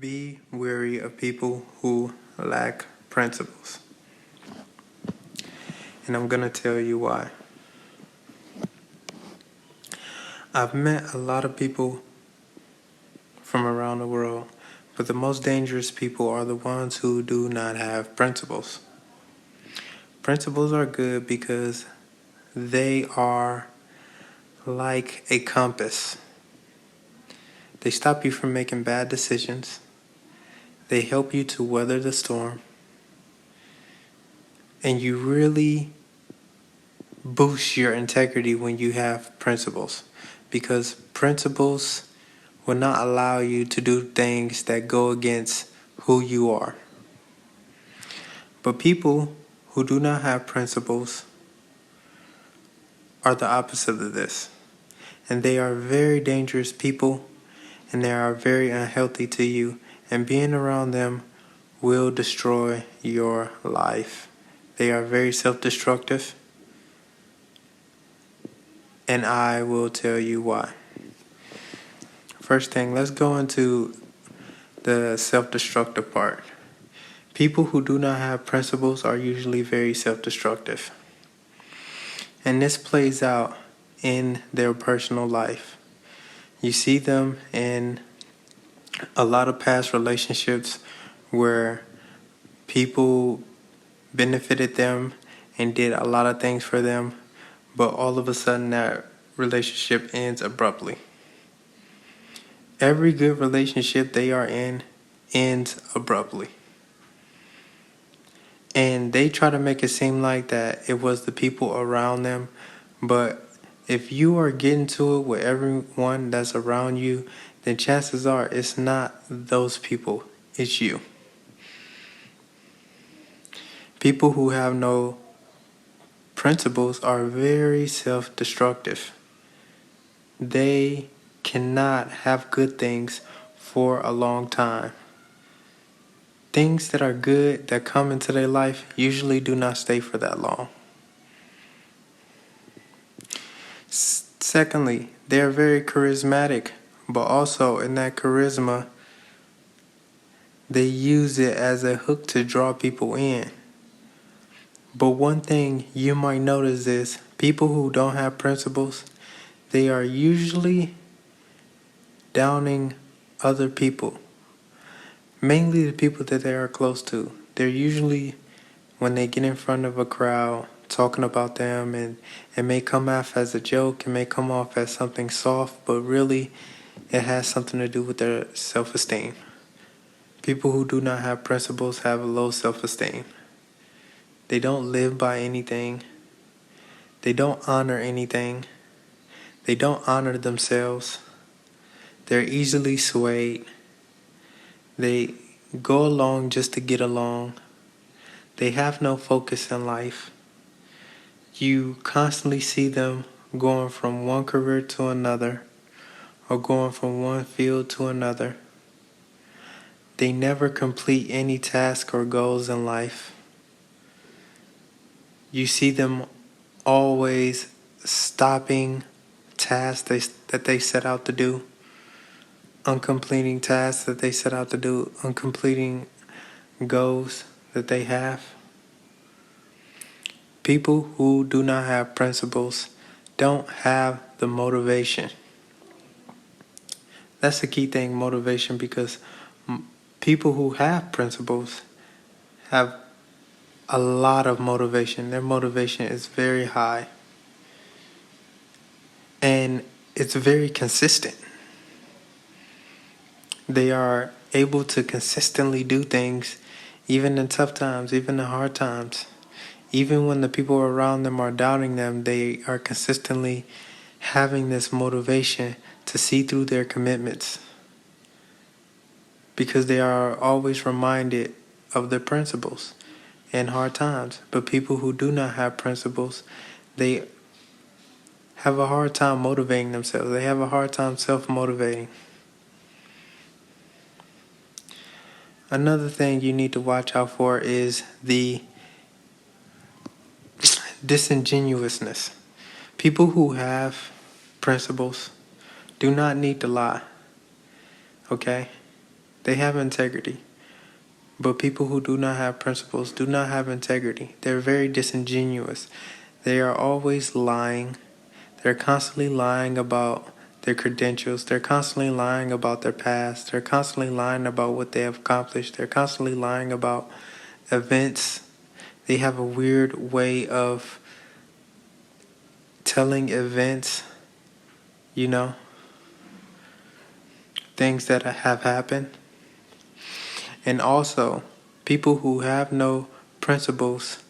Be wary of people who lack principles. And I'm going to tell you why. I've met a lot of people from around the world, but the most dangerous people are the ones who do not have principles. Principles are good because they are like a compass. They stop you from making bad decisions. They help you to weather the storm. And you really boost your integrity when you have principles, because principles will not allow you to do things that go against who you are. But people who do not have principles are the opposite of this. And they are very dangerous people, and they are very unhealthy to you. And being around them will destroy your life. They are very self-destructive. And I will tell you why. First thing, let's go into the self-destructive part. People who do not have principles are usually very self-destructive. And this plays out in their personal life. You see them in a lot of past relationships where people benefited them and did a lot of things for them, but all of a sudden that relationship ends abruptly. Every good relationship they are in ends abruptly. And they try to make it seem like that it was the people around them, but if you are getting to it with everyone that's around you, then chances are it's not those people, it's you. People who have no principles are very self-destructive. They cannot have good things for a long time. Things that are good that come into their life usually do not stay for that long. Secondly, they are very charismatic, but also in that charisma, they use it as a hook to draw people in. But one thing you might notice is people who don't have principles, they are usually downing other people. Mainly the people that they are close to. They're usually, when they get in front of a crowd, talking about them, and it may come off as a joke, it may come off as something soft, but really it has something to do with their self-esteem. People who do not have principles have a low self-esteem. They don't live by anything. They don't honor anything. They don't honor themselves. They're easily swayed. They go along just to get along. They have no focus in life. You constantly see them going from one career to another, or going from one field to another. They never complete any task or goals in life. You see them always stopping tasks that they set out to do, uncompleting tasks that they set out to do, uncompleting goals that they have. People who do not have principles don't have the motivation. That's the key thing, motivation, because people who have principles have a lot of motivation. Their motivation is very high. And it's very consistent. They are able to consistently do things, even in tough times, even in hard times. Even when the people around them are doubting them, they are consistently having this motivation to see through their commitments, because they are always reminded of their principles in hard times. But people who do not have principles, they have a hard time motivating themselves. They have a hard time self-motivating. Another thing you need to watch out for is the disingenuousness. People who have principles do not need to lie, okay? They have integrity. But people who do not have principles do not have integrity. They're very disingenuous. They are always lying. They're constantly lying about their credentials. They're constantly lying about their past. They're constantly lying about what they have accomplished. They're constantly lying about events. They have a weird way of telling events, you know, things that have happened. And also, people who have no principles,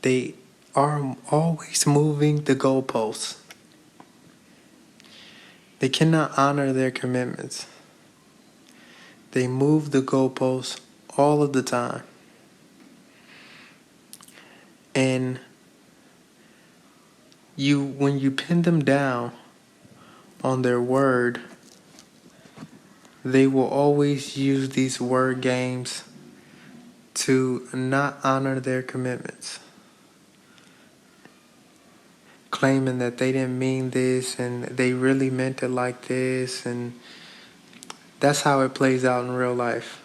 they are always moving the goalposts. They cannot honor their commitments. They move the goalposts all of the time. And when you pin them down on their word, they will always use these word games to not honor their commitments, claiming that they didn't mean this and they really meant it like this. And that's how it plays out in real life.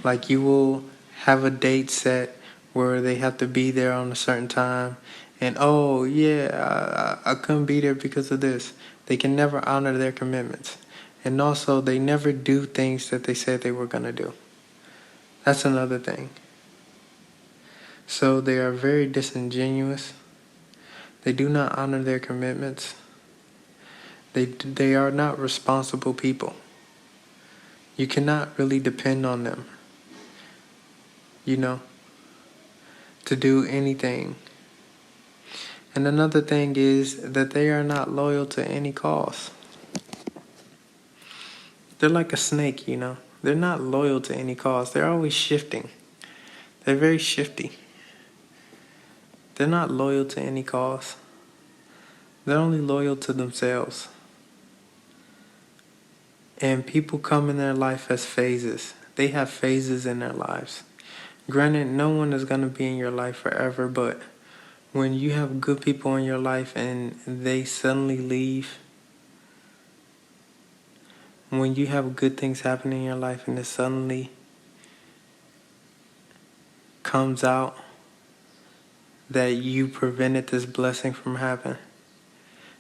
Like, you will have a date set where they have to be there on a certain time, and oh yeah, I couldn't be there because of this. They can never honor their commitments. And also, they never do things that they said they were going to do. That's another thing. So they are very disingenuous. They do not honor their commitments. They are not responsible people. You cannot really depend on them, you know, to do anything. And another thing is that they are not loyal to any cause. They're like a snake, you know. They're not loyal to any cause. They're always shifting. They're very shifty. They're not loyal to any cause. They're only loyal to themselves. And people come in their life as phases. They have phases in their lives. Granted, no one is going to be in your life forever, but when you have good people in your life and they suddenly leave, when you have good things happen in your life and it suddenly comes out that you prevented this blessing from happening,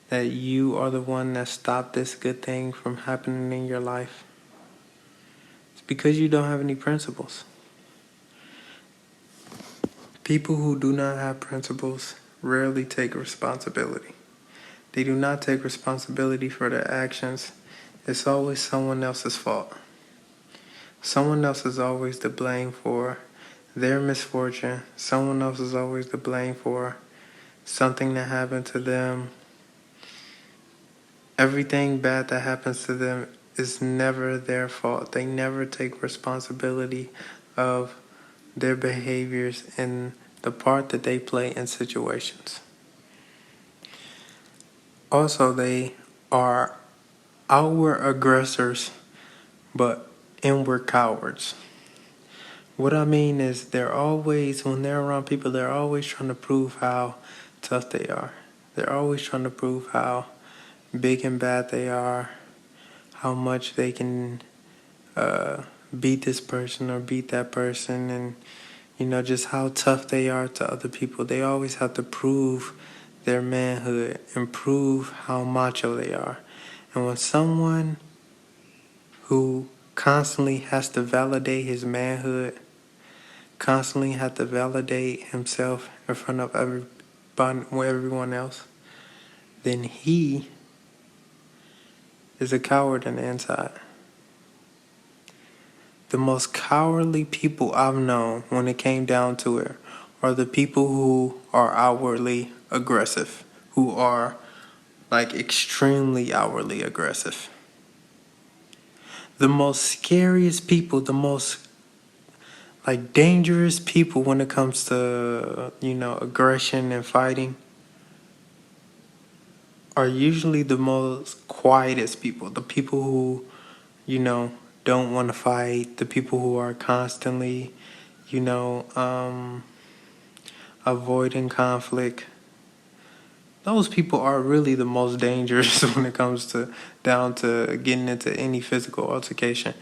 that you are the one that stopped this good thing from happening in your life, it's because you don't have any principles. People who do not have principles rarely take responsibility. They do not take responsibility for their actions. It's always someone else's fault. Someone else is always to blame for their misfortune. Someone else is always to blame for something that happened to them. Everything bad that happens to them is never their fault. They never take responsibility of their behaviors and the part that they play in situations. Also, they are outward aggressors, but inward cowards. What I mean is, when they're around people, they're always trying to prove how tough they are. They're always trying to prove how big and bad they are, how much they can beat this person or beat that person, and just how tough they are to other people. They always have to prove their manhood and prove how macho they are. And when someone who constantly has to validate his manhood, constantly has to validate himself in front of everyone else, then he is a coward on the inside. The most cowardly people I've known, when it came down to it, are the people who are outwardly aggressive, who are extremely outwardly aggressive. The most scariest people, the most dangerous people when it comes to aggression and fighting, are usually the most quietest people. The people who don't want to fight, the people who are constantly avoiding conflict. Those people are really the most dangerous when it comes down to getting into any physical altercation.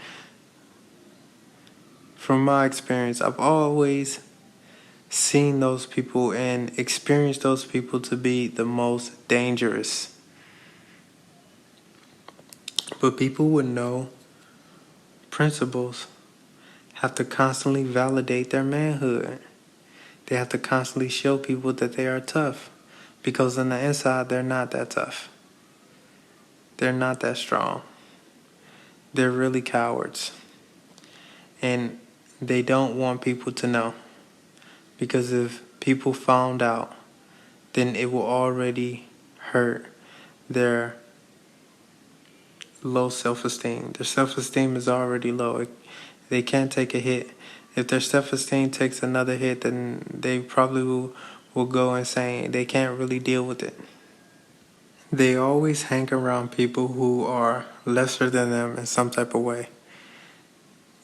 from my experience, I've always seen those people and experienced those people to be the most dangerous. But people with no principles have to constantly validate their manhood. They have to constantly show people that they are tough, because on the inside, they're not that tough. They're not that strong. They're really cowards. And they don't want people to know, because if people found out, then it will already hurt their low self-esteem. Their self-esteem is already low. They can't take a hit. If their self-esteem takes another hit, then they probably will go insane. They can't really deal with it. They always hang around people who are lesser than them in some type of way.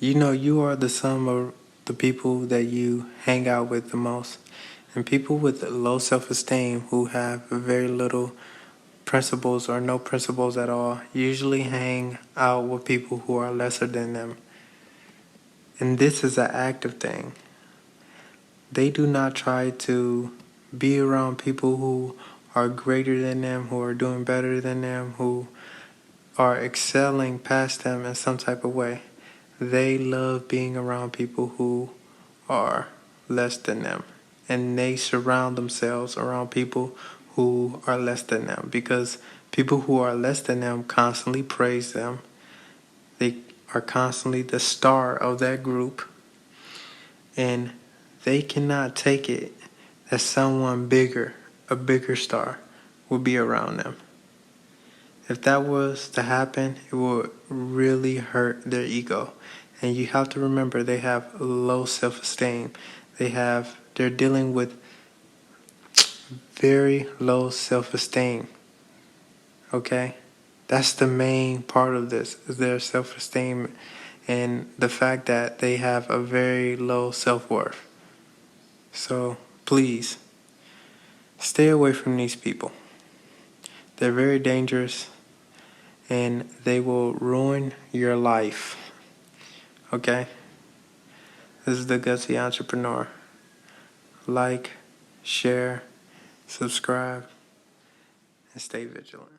You know, you are the sum of the people that you hang out with the most. And people with low self-esteem who have very little principles or no principles at all usually hang out with people who are lesser than them. And this is an active thing. They do not try to be around people who are greater than them, who are doing better than them, who are excelling past them in some type of way. They love being around people who are less than them. And they surround themselves around people who are less than them, because people who are less than them constantly praise them. They are constantly the star of that group, and they cannot take it that someone bigger, a bigger star, will be around them. If that was to happen, it would really hurt their ego. And you have to remember, they have low self-esteem. They're dealing with very low self-esteem. Okay? That's the main part of this, is their self-esteem and the fact that they have a very low self-worth. So please, stay away from these people. They're very dangerous, and they will ruin your life. Okay? This is the Gutsy Entrepreneur. Like, share, subscribe, and stay vigilant.